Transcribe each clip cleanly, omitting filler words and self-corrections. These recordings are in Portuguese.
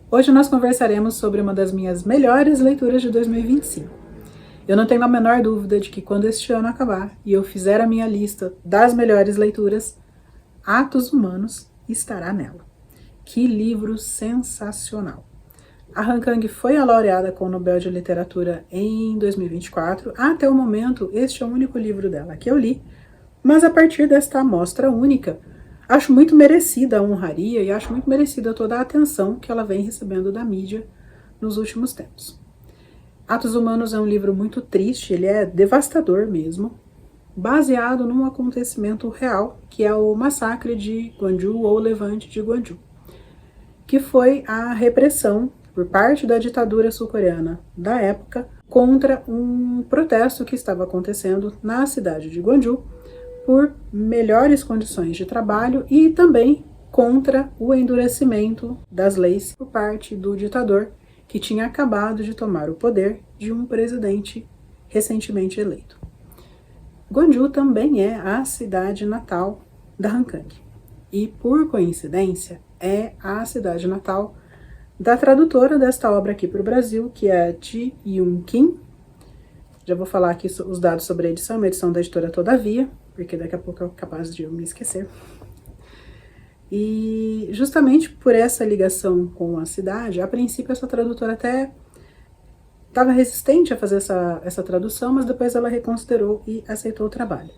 Hoje nós conversaremos sobre uma das minhas melhores leituras de 2025. Eu não tenho a menor dúvida de que quando este ano acabar e eu fizer a minha lista das melhores leituras, Atos Humanos estará nela. Que livro sensacional! A Han Kang foi a laureada com o Nobel de Literatura em 2024. Até o momento, este é o único livro dela que eu li, mas a partir desta amostra única, acho muito merecida a honraria e acho muito merecida toda a atenção que ela vem recebendo da mídia nos últimos tempos. Atos Humanos é um livro muito triste, ele é devastador mesmo, baseado num acontecimento real, que é o massacre de Gwangju ou Levante de Gwangju, que foi a repressão por parte da ditadura sul-coreana da época contra um protesto que estava acontecendo na cidade de Gwangju por melhores condições de trabalho e também contra o endurecimento das leis por parte do ditador que tinha acabado de tomar o poder de um presidente recentemente eleito. Gwangju também é a cidade natal da Han Kang e, por coincidência, é a cidade natal da tradutora desta obra aqui para o Brasil, que é Ji Yoon Kim. Já vou falar aqui os dados sobre a edição, uma edição da editora Todavia, porque daqui a pouco é capaz de eu me esquecer. E justamente por essa ligação com a cidade, a princípio essa tradutora até estava resistente a fazer essa tradução, mas depois ela reconsiderou e aceitou o trabalho.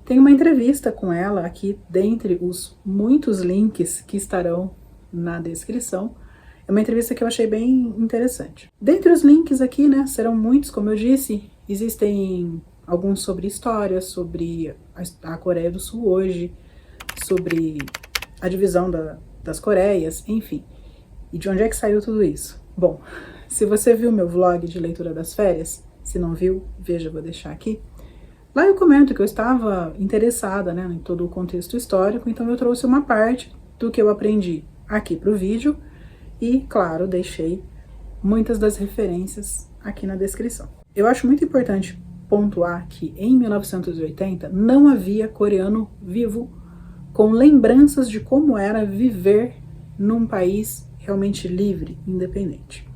Tem uma entrevista com ela aqui, dentre os muitos links que estarão na descrição. É uma entrevista que eu achei bem interessante. Dentre os links aqui, né, serão muitos, como eu disse, existem alguns sobre história, sobre a Coreia do Sul hoje, sobre a divisão das Coreias, enfim. E de onde é que saiu tudo isso? Bom, se você viu meu vlog de leitura das férias, se não viu, veja, vou deixar aqui. Lá eu comento que eu estava interessada, né, em todo o contexto histórico, então eu trouxe uma parte do que eu aprendi aqui para o vídeo e, claro, deixei muitas das referências aqui na descrição. Eu acho muito importante pontuar que em 1980 não havia coreano vivo com lembranças de como era viver num país realmente livre, independente.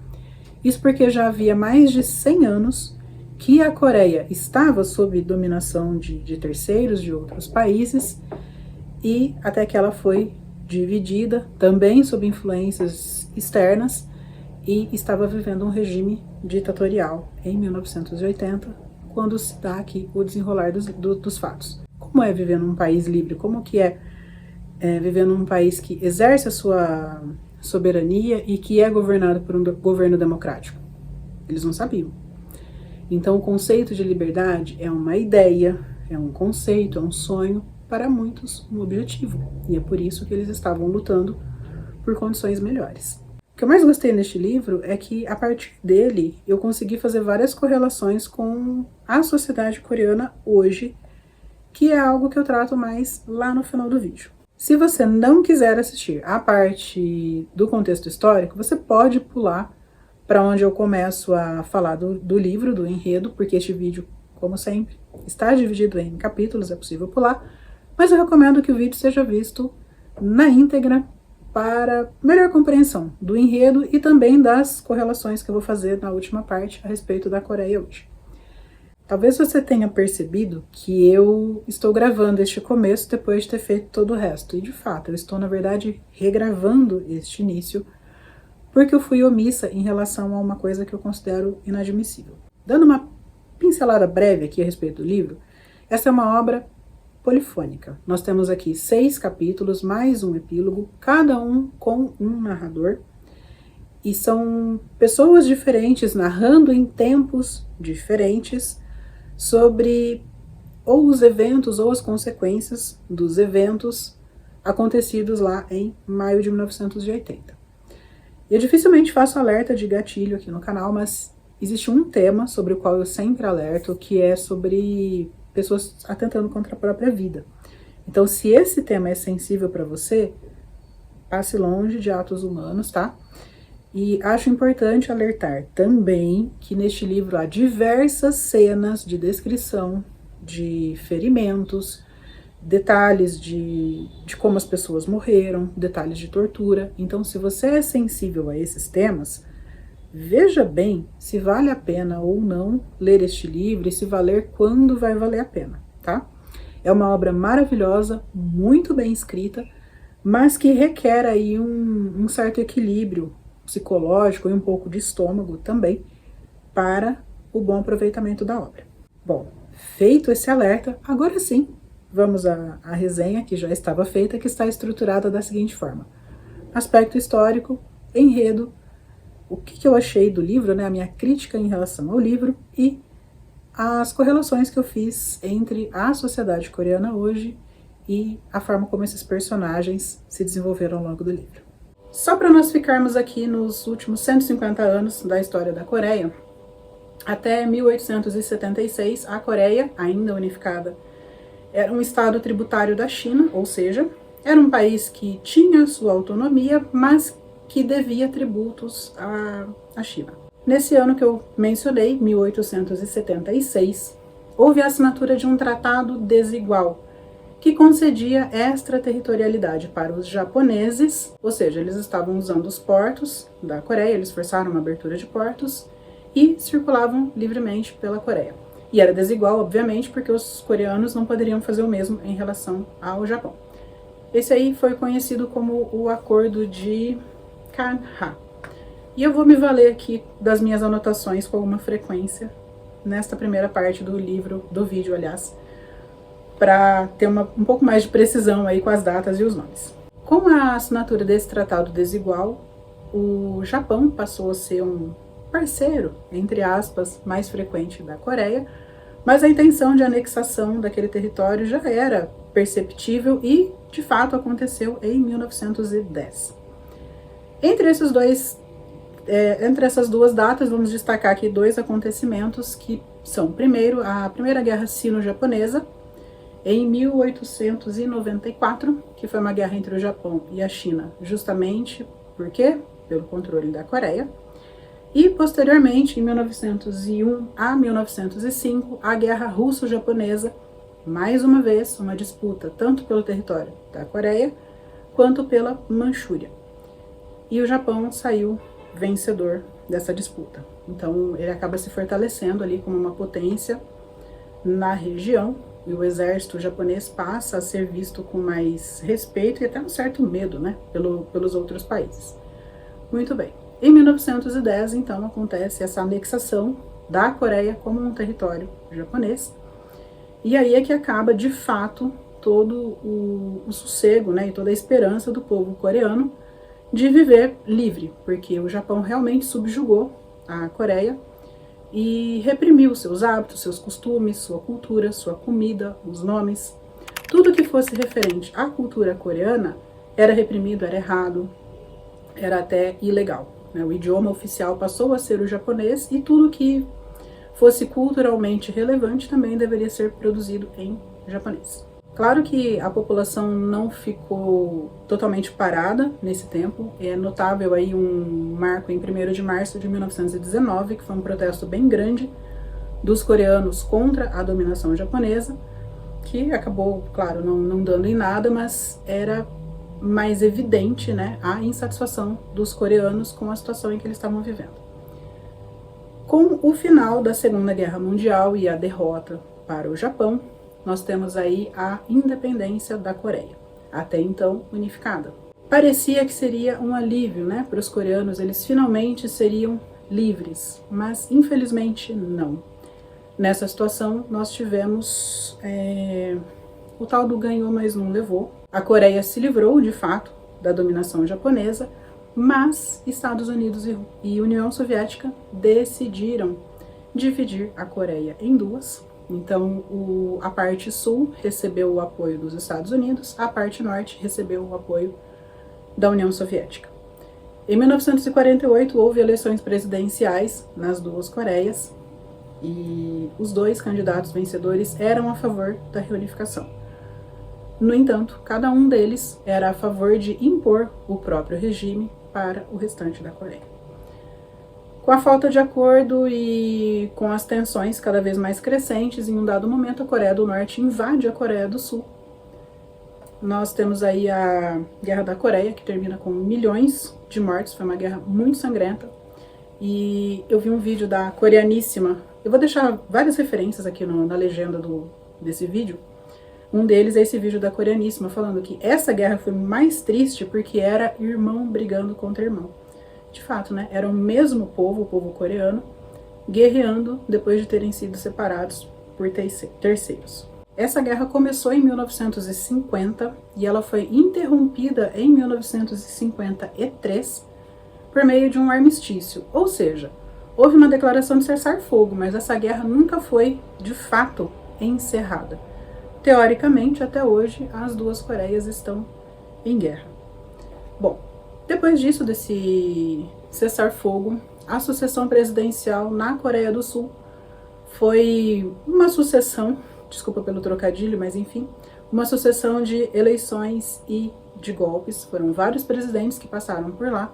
Isso porque já havia mais de 100 anos que a Coreia estava sob dominação de terceiros, de outros países, e até que ela foi dividida, também sob influências externas, e estava vivendo um regime ditatorial em 1980, quando se dá aqui o desenrolar dos fatos. Como é viver num país livre? Como que é viver num país que exerce a sua soberania e que é governado por um governo democrático? Eles não sabiam. Então o conceito de liberdade é uma ideia, é um conceito, é um sonho, para muitos um objetivo, e é por isso que eles estavam lutando por condições melhores. O que eu mais gostei neste livro é que, a partir dele, eu consegui fazer várias correlações com a sociedade coreana hoje, que é algo que eu trato mais lá no final do vídeo. Se você não quiser assistir a parte do contexto histórico, você pode pular para onde eu começo a falar do livro, do enredo, porque este vídeo, como sempre, está dividido em capítulos, é possível pular, mas eu recomendo que o vídeo seja visto na íntegra para melhor compreensão do enredo e também das correlações que eu vou fazer na última parte a respeito da Coreia hoje. Talvez você tenha percebido que eu estou gravando este começo depois de ter feito todo o resto, e de fato eu estou, na verdade, regravando este início porque eu fui omissa em relação a uma coisa que eu considero inadmissível. Dando uma pincelada breve aqui a respeito do livro, essa é uma obra polifônica. Nós temos aqui 6 capítulos, mais um epílogo, cada um com um narrador, e são pessoas diferentes narrando em tempos diferentes sobre ou os eventos ou as consequências dos eventos acontecidos lá em maio de 1980. Eu dificilmente faço alerta de gatilho aqui no canal, mas existe um tema sobre o qual eu sempre alerto, que é sobre pessoas atentando contra a própria vida. Então, se esse tema é sensível para você, passe longe de Atos Humanos, tá? E acho importante alertar também que neste livro há diversas cenas de descrição de ferimentos, detalhes de como as pessoas morreram, detalhes de tortura. Então, se você é sensível a esses temas, veja bem se vale a pena ou não ler este livro e se valer quando vai valer a pena, tá? É uma obra maravilhosa, muito bem escrita, mas que requer aí um certo equilíbrio psicológico e um pouco de estômago também para o bom aproveitamento da obra. Bom, feito esse alerta, agora sim, vamos à resenha que já estava feita, que está estruturada da seguinte forma: aspecto histórico, enredo, o que eu achei do livro, né, a minha crítica em relação ao livro e as correlações que eu fiz entre a sociedade coreana hoje e a forma como esses personagens se desenvolveram ao longo do livro. Só para nós ficarmos aqui nos últimos 150 anos da história da Coreia, até 1876, a Coreia, ainda unificada, era um estado tributário da China, ou seja, era um país que tinha sua autonomia, mas que devia tributos à China. Nesse ano que eu mencionei, 1876, houve a assinatura de um tratado desigual, que concedia extraterritorialidade para os japoneses, ou seja, eles estavam usando os portos da Coreia, eles forçaram uma abertura de portos e circulavam livremente pela Coreia. E era desigual, obviamente, porque os coreanos não poderiam fazer o mesmo em relação ao Japão. Esse aí foi conhecido como o Acordo de Kanha. E eu vou me valer aqui das minhas anotações com alguma frequência nesta primeira parte do livro, do vídeo, aliás, para ter um pouco mais de precisão aí com as datas e os nomes. Com a assinatura desse tratado desigual, o Japão passou a ser um parceiro, entre aspas, mais frequente da Coreia, mas a intenção de anexação daquele território já era perceptível e, de fato, aconteceu em 1910. Entre essas duas datas, vamos destacar aqui dois acontecimentos que são, primeiro, a Primeira Guerra Sino-Japonesa, em 1894, que foi uma guerra entre o Japão e a China, justamente por quê? Pelo controle da Coreia. E, posteriormente, em 1901 a 1905, a Guerra Russo-Japonesa, mais uma vez, uma disputa tanto pelo território da Coreia quanto pela Manchúria. E o Japão saiu vencedor dessa disputa. Então, ele acaba se fortalecendo ali como uma potência na região, e o exército japonês passa a ser visto com mais respeito e até um certo medo, né, pelos outros países. Muito bem. Em 1910, então, acontece essa anexação da Coreia como um território japonês, e aí é que acaba, de fato, todo o sossego, né, e toda a esperança do povo coreano de viver livre, porque o Japão realmente subjugou a Coreia e reprimiu seus hábitos, seus costumes, sua cultura, sua comida, os nomes. Tudo que fosse referente à cultura coreana era reprimido, era errado, era até ilegal. O idioma oficial passou a ser o japonês e tudo que fosse culturalmente relevante também deveria ser produzido em japonês. Claro que a população não ficou totalmente parada nesse tempo. É notável aí um marco em 1º de março de 1919, que foi um protesto bem grande dos coreanos contra a dominação japonesa, que acabou, claro, não dando em nada, mas era mais evidente, né, a insatisfação dos coreanos com a situação em que eles estavam vivendo. Com o final da Segunda Guerra Mundial e a derrota para o Japão, nós temos aí a independência da Coreia, até então unificada. Parecia que seria um alívio, né, para os coreanos, eles finalmente seriam livres, mas infelizmente não. Nessa situação, nós tivemos o tal do ganhou, mas não levou. A Coreia se livrou, de fato, da dominação japonesa, mas Estados Unidos e União Soviética decidiram dividir a Coreia em duas. Então, a parte sul recebeu o apoio dos Estados Unidos, a parte norte recebeu o apoio da União Soviética. Em 1948, houve eleições presidenciais nas duas Coreias e os dois candidatos vencedores eram a favor da reunificação. No entanto, cada um deles era a favor de impor o próprio regime para o restante da Coreia. Com a falta de acordo e com as tensões cada vez mais crescentes, em um dado momento a Coreia do Norte invade a Coreia do Sul nós temos aí a Guerra da Coreia, que termina com milhões de mortes, foi uma guerra muito sangrenta. E eu vi um vídeo da Coreaníssima, eu vou deixar várias referências aqui na legenda desse vídeo. Um deles é esse vídeo da Coreaníssima, falando que essa guerra foi mais triste porque era irmão brigando contra irmão. De fato, né? Era o mesmo povo, o povo coreano, guerreando depois de terem sido separados por terceiros. Essa guerra começou em 1950 e ela foi interrompida em 1953 por meio de um armistício, ou seja, houve uma declaração de cessar-fogo, mas essa guerra nunca foi, de fato, encerrada. Teoricamente, até hoje, as duas Coreias estão em guerra. Bom, depois disso, desse cessar-fogo, a sucessão presidencial na Coreia do Sul foi uma sucessão, desculpa pelo trocadilho, mas enfim, uma sucessão de eleições e de golpes. Foram vários presidentes que passaram por lá.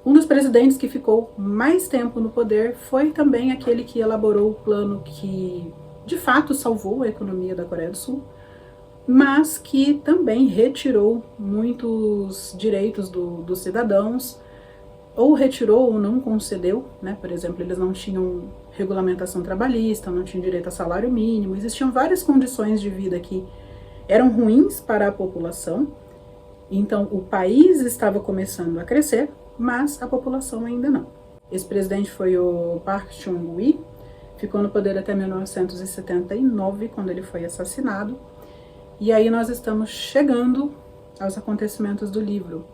Um dos presidentes que ficou mais tempo no poder foi também aquele que elaborou o plano que, de fato, salvou a economia da Coreia do Sul, mas que também retirou muitos direitos dos cidadãos, ou retirou ou não concedeu, né? Por exemplo, eles não tinham regulamentação trabalhista, não tinham direito a salário mínimo, existiam várias condições de vida que eram ruins para a população, então o país estava começando a crescer, mas a população ainda não. Esse presidente foi o Park Chung-hee, ficou no poder até 1979, quando ele foi assassinado, e aí nós estamos chegando aos acontecimentos do livro.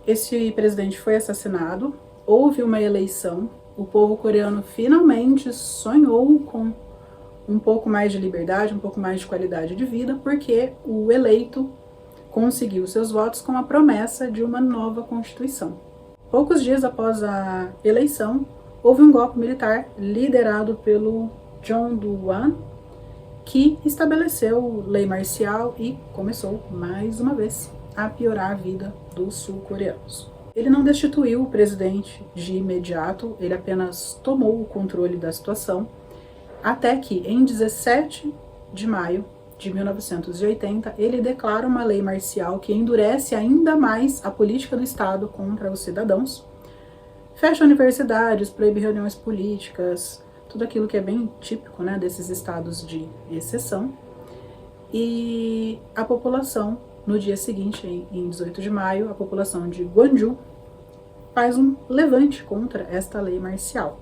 Esse presidente foi assassinado, houve uma eleição, o povo coreano finalmente sonhou com um pouco mais de liberdade, um pouco mais de qualidade de vida, porque o eleito conseguiu seus votos com a promessa de uma nova constituição. Poucos dias após a eleição, houve um golpe militar liderado pelo John Do-hwan, que estabeleceu lei marcial e começou, mais uma vez, a piorar a vida dos sul-coreanos. Ele não destituiu o presidente de imediato, ele apenas tomou o controle da situação, até que, em 17 de maio de 1980, ele declara uma lei marcial que endurece ainda mais a política do Estado contra os cidadãos, fecha universidades, proíbe reuniões políticas, tudo aquilo que é bem típico, né, desses estados de exceção, e a população, no dia seguinte, em 18 de maio, a população de Gwangju faz um levante contra esta lei marcial.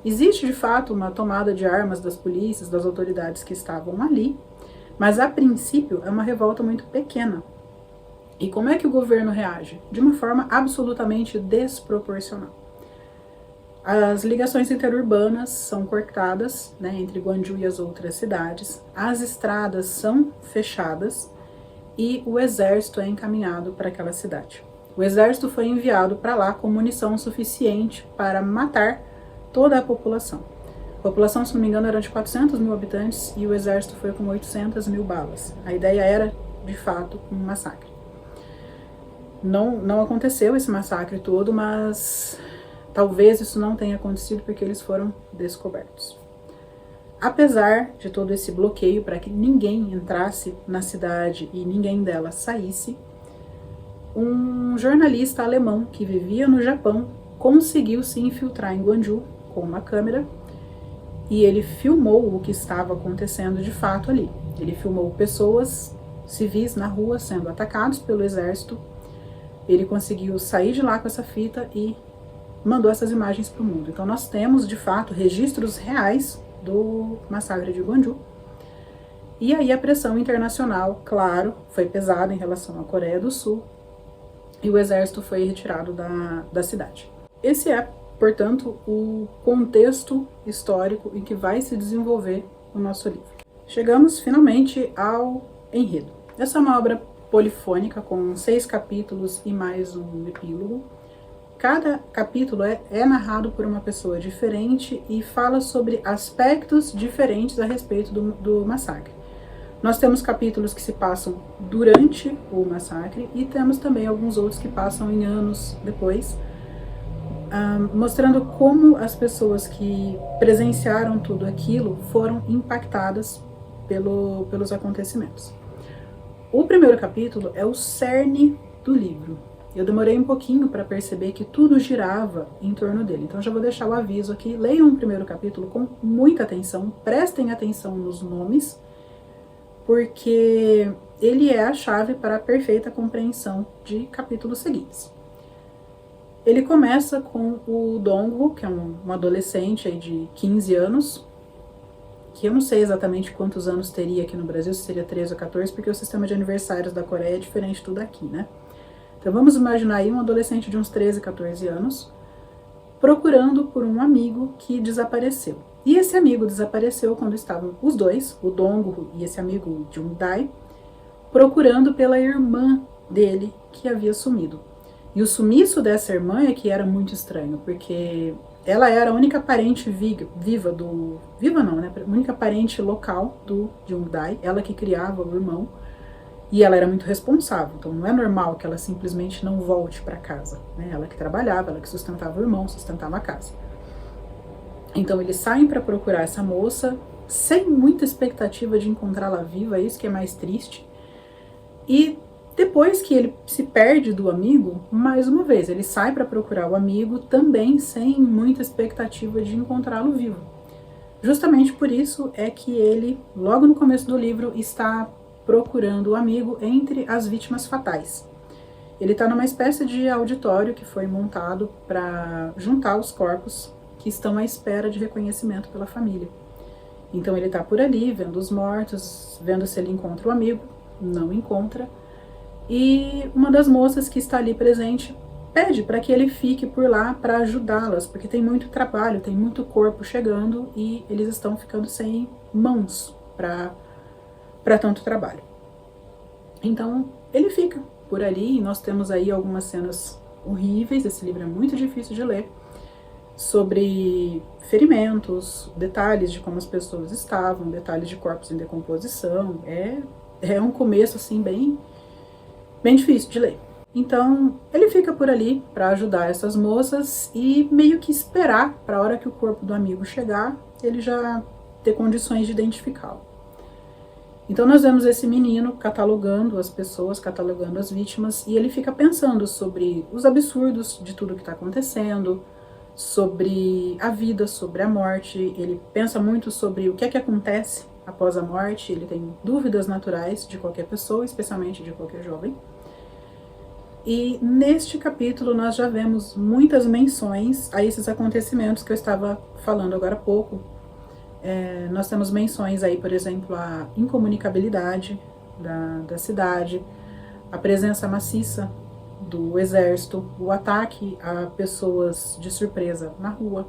Existe, de fato, uma tomada de armas das polícias, das autoridades que estavam ali, mas, a princípio, é uma revolta muito pequena. E como é que o governo reage? De uma forma absolutamente desproporcional. As ligações interurbanas são cortadas, né, entre Gwangju e as outras cidades, as estradas são fechadas e o exército é encaminhado para aquela cidade. O exército foi enviado para lá com munição suficiente para matar toda a população. A população, se não me engano, era de 400 mil habitantes e o exército foi com 800 mil balas. A ideia era, de fato, um massacre. Não aconteceu esse massacre todo, mas talvez isso não tenha acontecido porque eles foram descobertos. Apesar de todo esse bloqueio para que ninguém entrasse na cidade e ninguém dela saísse, um jornalista alemão que vivia no Japão conseguiu se infiltrar em Gwangju com uma câmera e ele filmou o que estava acontecendo de fato ali. Ele filmou pessoas civis na rua sendo atacados pelo exército. Ele conseguiu sair de lá com essa fita e mandou essas imagens para o mundo. Então nós temos, de fato, registros reais do massacre de Gwangju. E aí a pressão internacional, claro, foi pesada em relação à Coreia do Sul e o exército foi retirado da cidade. Esse é, portanto, o contexto histórico em que vai se desenvolver o nosso livro. Chegamos finalmente ao enredo. Essa é uma obra polifônica com 6 capítulos e mais um epílogo. Cada capítulo é narrado por uma pessoa diferente e fala sobre aspectos diferentes a respeito do massacre. Nós temos capítulos que se passam durante o massacre e temos também alguns outros que passam em anos depois, mostrando como as pessoas que presenciaram tudo aquilo foram impactadas pelos acontecimentos. O primeiro capítulo é o cerne do livro. Eu demorei um pouquinho para perceber que tudo girava em torno dele. Então já vou deixar o aviso aqui. Leiam o primeiro capítulo com muita atenção, prestem atenção nos nomes, porque ele é a chave para a perfeita compreensão de capítulos seguintes. Ele começa com o Dongwoo, que é um adolescente aí de 15 anos, que eu não sei exatamente quantos anos teria aqui no Brasil, se seria 13 ou 14, porque o sistema de aniversários da Coreia é diferente do daqui, né? Então vamos imaginar aí um adolescente de uns 13, 14 anos, procurando por um amigo que desapareceu. E esse amigo desapareceu quando estavam os dois, o Dongwoo e esse amigo Jung-dae, procurando pela irmã dele que havia sumido. E o sumiço dessa irmã é que era muito estranho, porque ela era a única parente viva do... Viva não, né? A única parente local do Jung-dae, ela que criava o irmão, e ela era muito responsável, então não é normal que ela simplesmente não volte para casa, né? Ela que trabalhava, ela que sustentava o irmão, sustentava a casa. Então eles saem para procurar essa moça, sem muita expectativa de encontrá-la viva, isso que é mais triste. E depois que ele se perde do amigo, mais uma vez, ele sai para procurar o amigo, também sem muita expectativa de encontrá-lo vivo. Justamente por isso é que ele, logo no começo do livro, está procurando o amigo entre as vítimas fatais. Ele está numa espécie de auditório que foi montado para juntar os corpos que estão à espera de reconhecimento pela família. Então ele está por ali, vendo os mortos, vendo se ele encontra o amigo, não encontra, e uma das moças que está ali presente pede para que ele fique por lá para ajudá-las, porque tem muito trabalho, tem muito corpo chegando e eles estão ficando sem mãos para tanto trabalho. Então ele fica por ali e nós temos aí algumas cenas horríveis, esse livro é muito difícil de ler, sobre ferimentos, detalhes de como as pessoas estavam, detalhes de corpos em decomposição, é um começo assim bem difícil de ler. Então ele fica por ali para ajudar essas moças e meio que esperar para a hora que o corpo do amigo chegar, ele já ter condições de identificá-lo. Então nós vemos esse menino catalogando as pessoas, catalogando as vítimas, e ele fica pensando sobre os absurdos de tudo que está acontecendo, sobre a vida, sobre a morte. Ele pensa muito sobre o que é que acontece após a morte, ele tem dúvidas naturais de qualquer pessoa, especialmente de qualquer jovem. E neste capítulo nós já vemos muitas menções a esses acontecimentos que eu estava falando agora há pouco. Nós temos menções aí, por exemplo, a incomunicabilidade da cidade, a presença maciça do exército, o ataque a pessoas de surpresa na rua.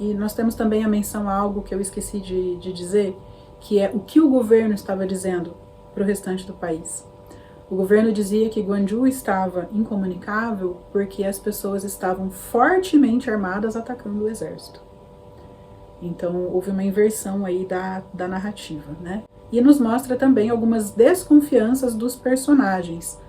E nós temos também a menção a algo que eu esqueci de dizer, que é o que o governo estava dizendo para o restante do país. O governo dizia que Gwangju estava incomunicável porque as pessoas estavam fortemente armadas atacando o exército. Então houve uma inversão aí da narrativa, né? E nos mostra também algumas desconfianças dos personagens.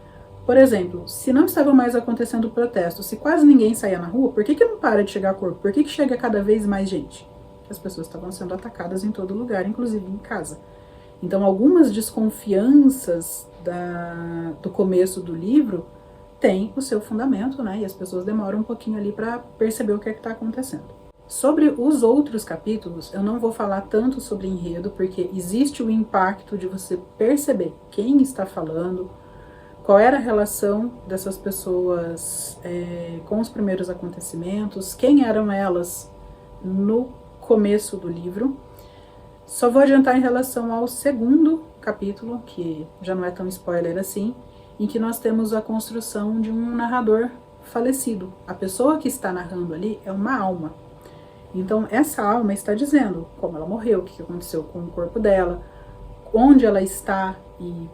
Por exemplo, se não estava mais acontecendo protesto, se quase ninguém saía na rua, por que não para de chegar corpo? Por que chega cada vez mais gente? As pessoas estavam sendo atacadas em todo lugar, inclusive em casa. Então algumas desconfianças do começo do livro têm o seu fundamento, né? E as pessoas demoram um pouquinho ali para perceber o que é que está acontecendo. Sobre os outros capítulos, eu não vou falar tanto sobre enredo, porque existe o impacto de você perceber quem está falando, qual era a relação dessas pessoas com os primeiros acontecimentos, quem eram elas no começo do livro. Só vou adiantar em relação ao segundo capítulo, que já não é tão spoiler assim, em que nós temos a construção de um narrador falecido. A pessoa que está narrando ali é uma alma. Então essa alma está dizendo como ela morreu, o que aconteceu com o corpo dela, onde ela está e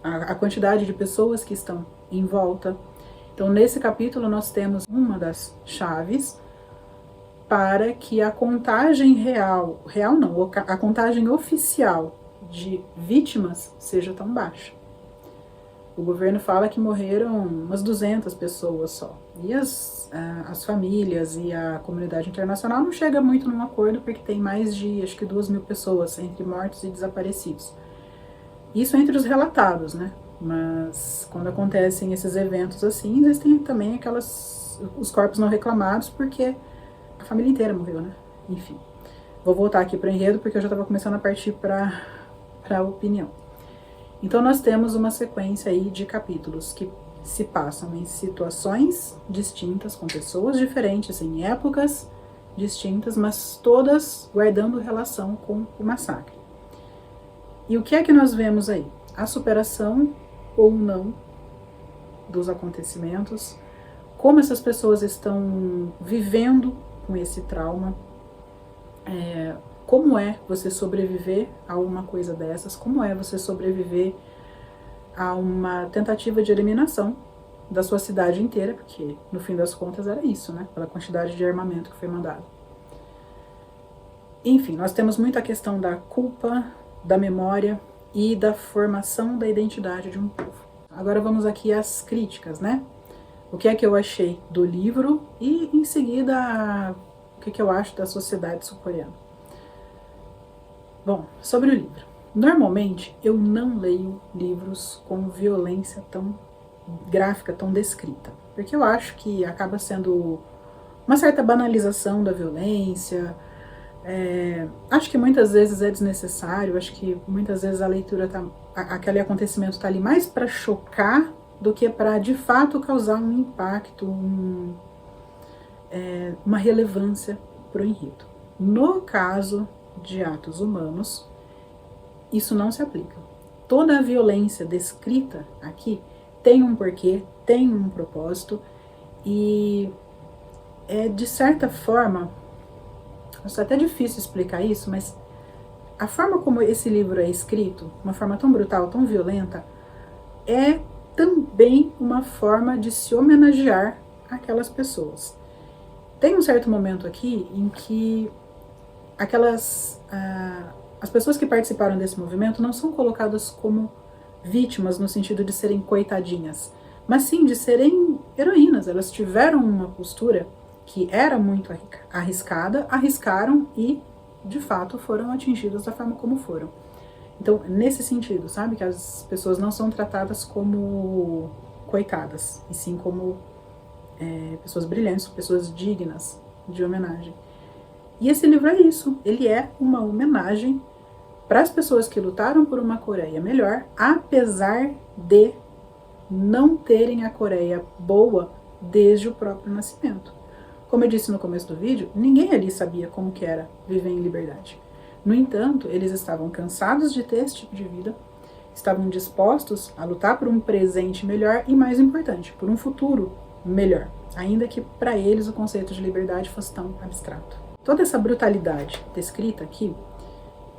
a quantidade de pessoas que estão em volta. Então nesse capítulo nós temos uma das chaves para que a contagem a contagem oficial de vítimas seja tão baixa. O governo fala que morreram umas 200 pessoas só. E as famílias e a comunidade internacional não chega muito num acordo, porque tem mais de, acho que 2.000 pessoas entre mortos e desaparecidos. Isso entre os relatados, né? Mas quando acontecem esses eventos assim, existem também os corpos não reclamados, porque a família inteira morreu, né? Enfim. Vou voltar aqui para o enredo, porque eu já estava começando a partir para a opinião. Então nós temos uma sequência aí de capítulos que se passam em situações distintas, com pessoas diferentes, em épocas distintas, mas todas guardando relação com o massacre. E o que é que nós vemos aí? A superação ou não dos acontecimentos, como essas pessoas estão vivendo com esse trauma, como é você sobreviver a uma coisa dessas, como é você sobreviver a uma tentativa de eliminação da sua cidade inteira, porque no fim das contas era isso, né? Pela quantidade de armamento que foi mandado. Enfim, nós temos muito a questão da culpa, da memória e da formação da identidade de um povo. Agora vamos aqui às críticas, né? O que é que eu achei do livro e, em seguida, o que eu acho da sociedade sul-coreana. Bom, sobre o livro. Normalmente, eu não leio livros com violência tão gráfica, tão descrita, porque eu acho que acaba sendo uma certa banalização da violência. Acho que muitas vezes é desnecessário, acho que muitas vezes a leitura aquele acontecimento está ali mais para chocar do que para de fato causar um impacto, uma relevância para o enredo. No caso de atos humanos, isso não se aplica. Toda a violência descrita aqui tem um porquê, tem um propósito, e de certa forma, é até difícil explicar isso, mas a forma como esse livro é escrito, uma forma tão brutal, tão violenta, é também uma forma de se homenagear aquelas pessoas. Tem um certo momento aqui em que as pessoas que participaram desse movimento não são colocadas como vítimas no sentido de serem coitadinhas, mas sim de serem heroínas. Elas tiveram uma postura que era muito arriscada, arriscaram e, de fato, foram atingidas da forma como foram. Então, nesse sentido, sabe, que as pessoas não são tratadas como coitadas, e sim como pessoas brilhantes, pessoas dignas de homenagem. E esse livro é isso, ele é uma homenagem para as pessoas que lutaram por uma Coreia melhor, apesar de não terem a Coreia boa desde o próprio nascimento. Como eu disse no começo do vídeo, ninguém ali sabia como que era viver em liberdade. No entanto, eles estavam cansados de ter esse tipo de vida, estavam dispostos a lutar por um presente melhor e, mais importante, por um futuro melhor, ainda que para eles o conceito de liberdade fosse tão abstrato. Toda essa brutalidade descrita aqui,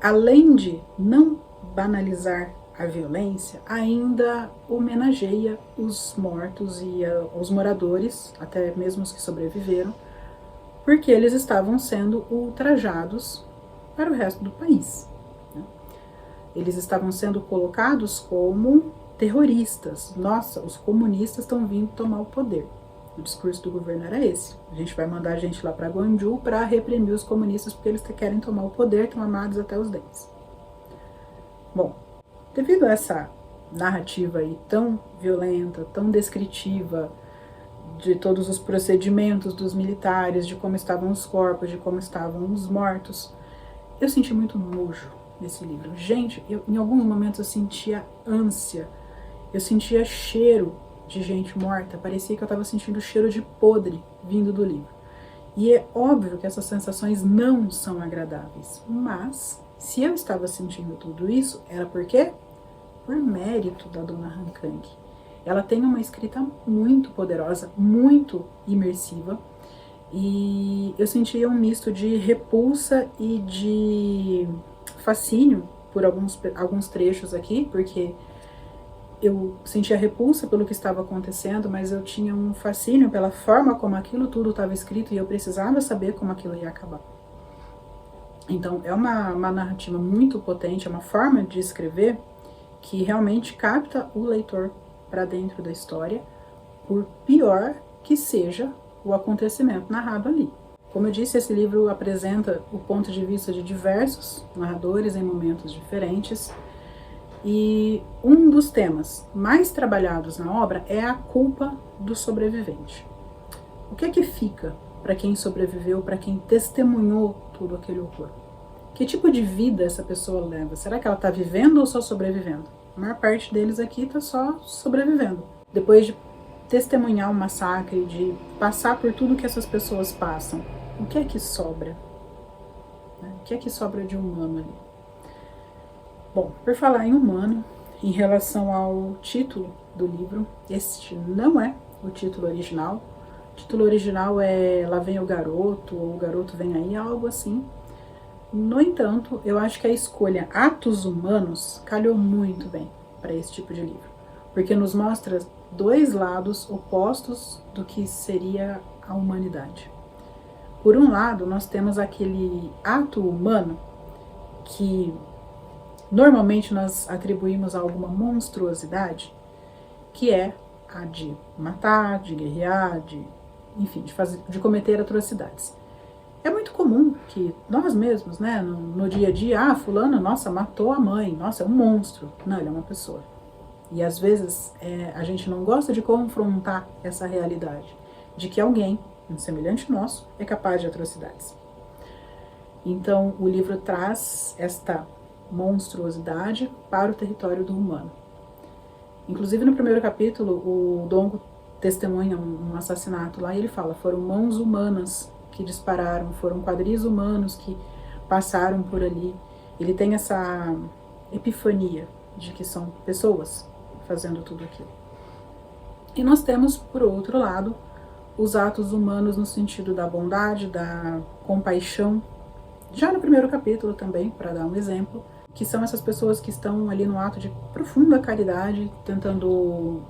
além de não banalizar a violência, ainda homenageia os mortos e os moradores, até mesmo os que sobreviveram, porque eles estavam sendo ultrajados para o resto do país. Eles estavam sendo colocados como terroristas. Nossa, os comunistas estão vindo tomar o poder. O discurso do governo era esse. A gente vai mandar a gente lá para Gwangju para reprimir os comunistas porque eles querem tomar o poder, estão armados até os dentes. Bom, devido a essa narrativa aí tão violenta, tão descritiva de todos os procedimentos dos militares, de como estavam os corpos, de como estavam os mortos, eu senti muito nojo nesse livro. Gente, em alguns momentos eu sentia ânsia, eu sentia cheiro de gente morta, parecia que eu estava sentindo o cheiro de podre vindo do livro. E é óbvio que essas sensações não são agradáveis, mas se eu estava sentindo tudo isso, era por quê? Por mérito da dona Han Kang. Ela tem uma escrita muito poderosa, muito imersiva, e eu sentia um misto de repulsa e de fascínio por alguns trechos aqui, porque eu sentia repulsa pelo que estava acontecendo, mas eu tinha um fascínio pela forma como aquilo tudo estava escrito e eu precisava saber como aquilo ia acabar. Então, é uma narrativa muito potente, é uma forma de escrever que realmente capta o leitor para dentro da história, por pior que seja o acontecimento narrado ali. Como eu disse, esse livro apresenta o ponto de vista de diversos narradores em momentos diferentes, E um dos temas mais trabalhados na obra é a culpa do sobrevivente. O que é que fica para quem sobreviveu, para quem testemunhou tudo aquele horror? Que tipo de vida essa pessoa leva? Será que ela está vivendo ou só sobrevivendo? A maior parte deles aqui está só sobrevivendo. Depois de testemunhar um massacre, de passar por tudo que essas pessoas passam, o que é que sobra? O que é que sobra de humano ali? Bom, por falar em humano, em relação ao título do livro, este não é o título original. O título original é Lá Vem o Garoto, ou O Garoto Vem Aí, algo assim. No entanto, eu acho que a escolha Atos Humanos calhou muito bem para esse tipo de livro, porque nos mostra dois lados opostos do que seria a humanidade. Por um lado, nós temos aquele ato humano que normalmente nós atribuímos a alguma monstruosidade, que é a de matar, de guerrear, enfim, de cometer atrocidades. É muito comum que nós mesmos, né, no dia a dia, fulano, nossa, matou a mãe, nossa, é um monstro. Não, ele é uma pessoa. E às vezes a gente não gosta de confrontar essa realidade, de que alguém, um semelhante nosso, é capaz de atrocidades. Então o livro traz esta monstruosidade para o território do humano. Inclusive no primeiro capítulo, o Dongo testemunha um assassinato lá e ele fala, foram mãos humanas que dispararam, foram quadris humanos que passaram por ali. Ele tem essa epifania de que são pessoas fazendo tudo aquilo. E nós temos, por outro lado, os atos humanos no sentido da bondade, da compaixão, já no primeiro capítulo também, para dar um exemplo, que são essas pessoas que estão ali no ato de profunda caridade, tentando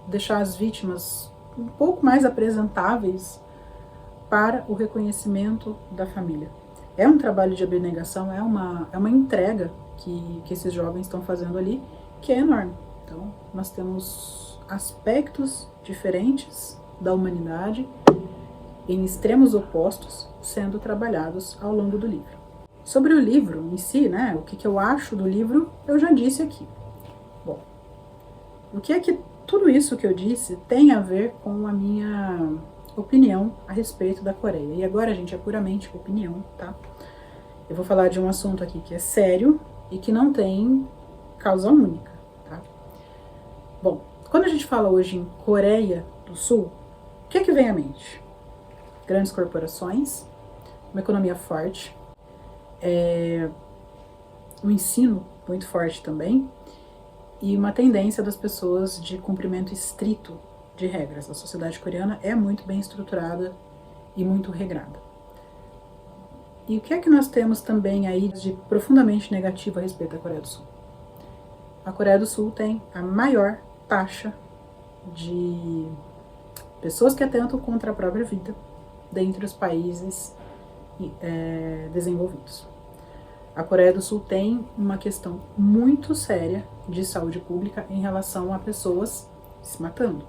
deixar as vítimas um pouco mais apresentáveis para o reconhecimento da família. É um trabalho de abnegação, é uma entrega que esses jovens estão fazendo ali, que é enorme. Então, nós temos aspectos diferentes da humanidade, em extremos opostos, sendo trabalhados ao longo do livro. Sobre o livro em si, né, o que eu acho do livro, eu já disse aqui. Bom, o que é que tudo isso que eu disse tem a ver com a minha opinião a respeito da Coreia? E agora, gente, é puramente opinião, tá? Eu vou falar de um assunto aqui que é sério e que não tem causa única, tá? Bom, quando a gente fala hoje em Coreia do Sul, o que é que vem à mente? Grandes corporações, uma economia forte, um ensino muito forte também, e uma tendência das pessoas de cumprimento estrito de regras. A sociedade coreana é muito bem estruturada e muito regrada. E o que é que nós temos também aí de profundamente negativo a respeito da Coreia do Sul? A Coreia do Sul tem a maior taxa de pessoas que atentam contra a própria vida dentre os países desenvolvidos. A Coreia do Sul tem uma questão muito séria de saúde pública em relação a pessoas se matando.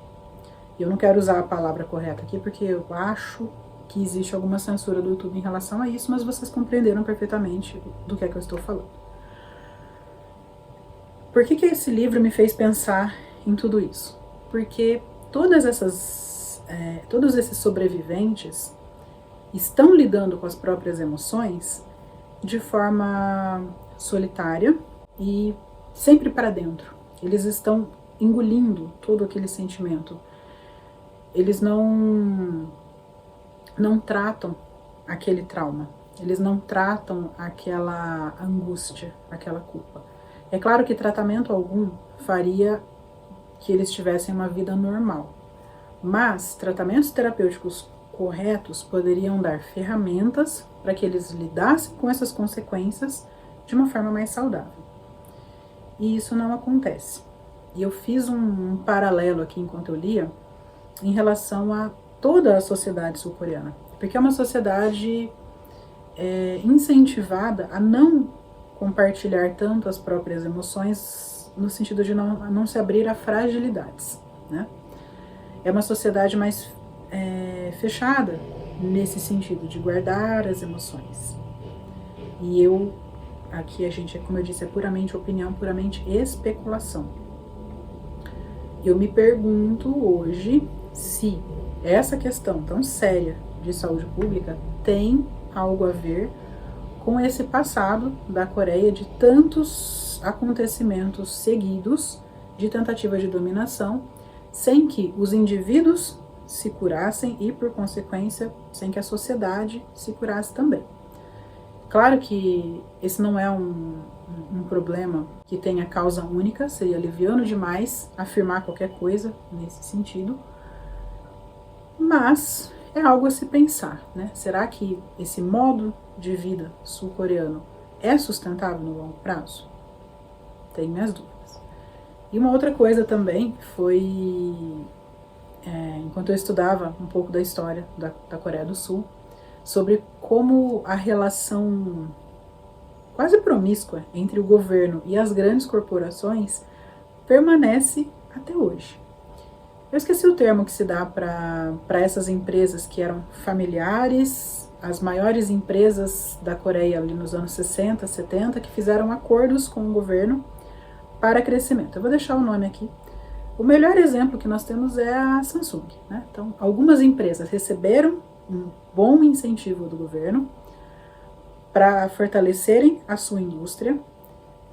Eu não quero usar a palavra correta aqui porque eu acho que existe alguma censura do YouTube em relação a isso, mas vocês compreenderam perfeitamente do que é que eu estou falando. Por que esse livro me fez pensar em tudo isso? Porque todos esses sobreviventes estão lidando com as próprias emoções de forma solitária e sempre para dentro. Eles estão engolindo todo aquele sentimento. Eles não tratam aquele trauma. Eles não tratam aquela angústia, aquela culpa. É claro que tratamento algum faria que eles tivessem uma vida normal, mas tratamentos terapêuticos corretos poderiam dar ferramentas para que eles lidassem com essas consequências de uma forma mais saudável. E isso não acontece. E eu fiz um paralelo aqui enquanto eu lia em relação a toda a sociedade sul-coreana, porque é uma sociedade incentivada a não compartilhar tanto as próprias emoções, no sentido de não se abrir a fragilidades, né? É uma sociedade mais fechada nesse sentido de guardar as emoções. E eu aqui a gente, como eu disse, é puramente opinião, puramente especulação. Eu me pergunto hoje se essa questão tão séria de saúde pública tem algo a ver com esse passado da Coreia de tantos acontecimentos seguidos de tentativa de dominação, sem que os indivíduos se curassem e, por consequência, sem que a sociedade se curasse também. Claro que esse não é um problema que tenha causa única, seria leviano demais afirmar qualquer coisa nesse sentido, mas é algo a se pensar, né? Será que esse modo de vida sul-coreano é sustentável no longo prazo? Tenho minhas dúvidas. E uma outra coisa também foi, enquanto eu estudava um pouco da história da Coreia do Sul, sobre como a relação quase promíscua entre o governo e as grandes corporações permanece até hoje. Eu esqueci o termo que se dá para essas empresas que eram familiares, as maiores empresas da Coreia ali nos anos 60, 70, que fizeram acordos com o governo para crescimento. Eu vou deixar o nome aqui. O melhor exemplo que nós temos é a Samsung, né? Então, algumas empresas receberam um bom incentivo do governo para fortalecerem a sua indústria,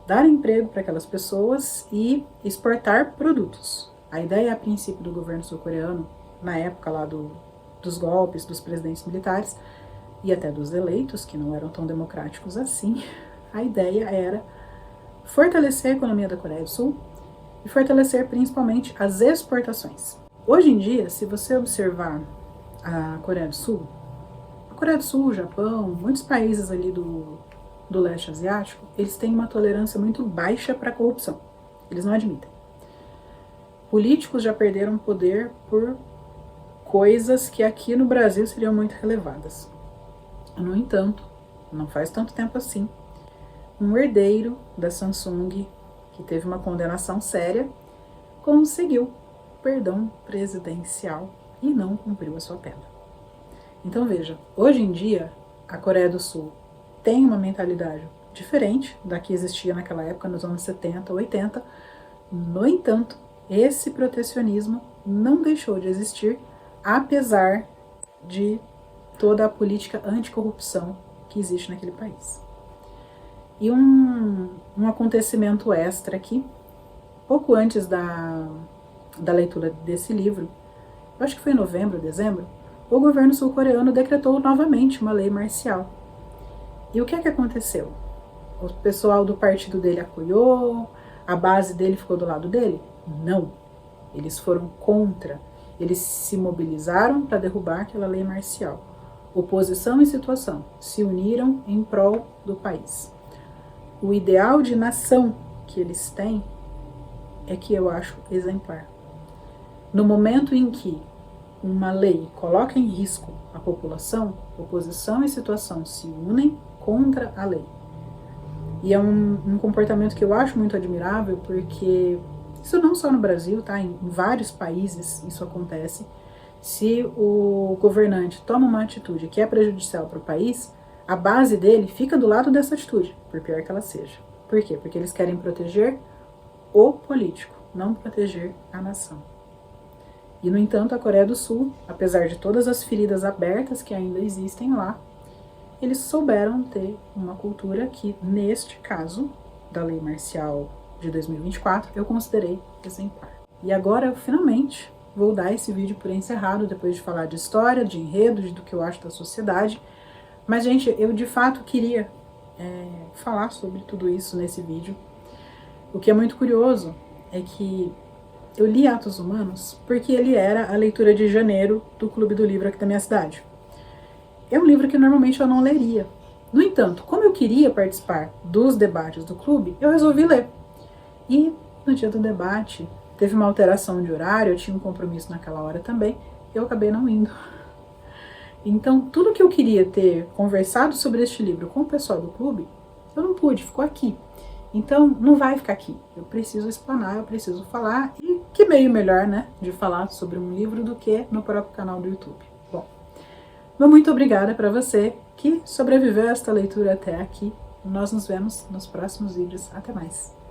dar emprego para aquelas pessoas e exportar produtos. A ideia, a princípio, do governo sul-coreano, na época lá dos golpes, dos presidentes militares e até dos eleitos, que não eram tão democráticos assim, a ideia era fortalecer a economia da Coreia do Sul e fortalecer principalmente as exportações. Hoje em dia, se você observar a Coreia do Sul, o Japão, muitos países ali do leste asiático, eles têm uma tolerância muito baixa para a corrupção. Eles não admitem. Políticos já perderam poder por coisas que aqui no Brasil seriam muito relevadas. No entanto, não faz tanto tempo assim, um herdeiro da Samsung, que teve uma condenação séria, conseguiu perdão presidencial e não cumpriu a sua pena. Então veja, hoje em dia a Coreia do Sul tem uma mentalidade diferente da que existia naquela época, nos anos 70, 80. No entanto, esse protecionismo não deixou de existir, apesar de toda a política anticorrupção que existe naquele país. E um acontecimento extra aqui, pouco antes da leitura desse livro, eu acho que foi em novembro, dezembro, o governo sul-coreano decretou novamente uma lei marcial. E o que é que aconteceu? O pessoal do partido dele apoiou, a base dele ficou do lado dele? Não. Eles foram contra. Eles se mobilizaram para derrubar aquela lei marcial. Oposição e situação se uniram em prol do país. O ideal de nação que eles têm é que eu acho exemplar. No momento em que uma lei coloca em risco a população, oposição e situação se unem contra a lei. E é um comportamento que eu acho muito admirável, porque isso não só no Brasil, tá? Em vários países isso acontece. Se o governante toma uma atitude que é prejudicial para o país, a base dele fica do lado dessa atitude, por pior que ela seja. Por quê? Porque eles querem proteger o político, não proteger a nação. E, no entanto, a Coreia do Sul, apesar de todas as feridas abertas que ainda existem lá, eles souberam ter uma cultura que, neste caso, da lei marcial de 2024, eu considerei exemplar. E agora, eu finalmente vou dar esse vídeo por encerrado, depois de falar de história, de enredo, do que eu acho da sociedade. Mas, gente, eu de fato queria falar sobre tudo isso nesse vídeo. O que é muito curioso é que eu li Atos Humanos porque ele era a leitura de janeiro do Clube do Livro aqui da minha cidade. É um livro que normalmente eu não leria. No entanto, como eu queria participar dos debates do clube, eu resolvi ler. E no dia do debate, teve uma alteração de horário, eu tinha um compromisso naquela hora também, eu acabei não indo. Então, tudo que eu queria ter conversado sobre este livro com o pessoal do clube, eu não pude, ficou aqui. Então, não vai ficar aqui. Eu preciso explanar, eu preciso falar. E que meio melhor, né, de falar sobre um livro do que no próprio canal do YouTube. Bom, muito obrigada para você que sobreviveu a esta leitura até aqui. Nós nos vemos nos próximos vídeos. Até mais!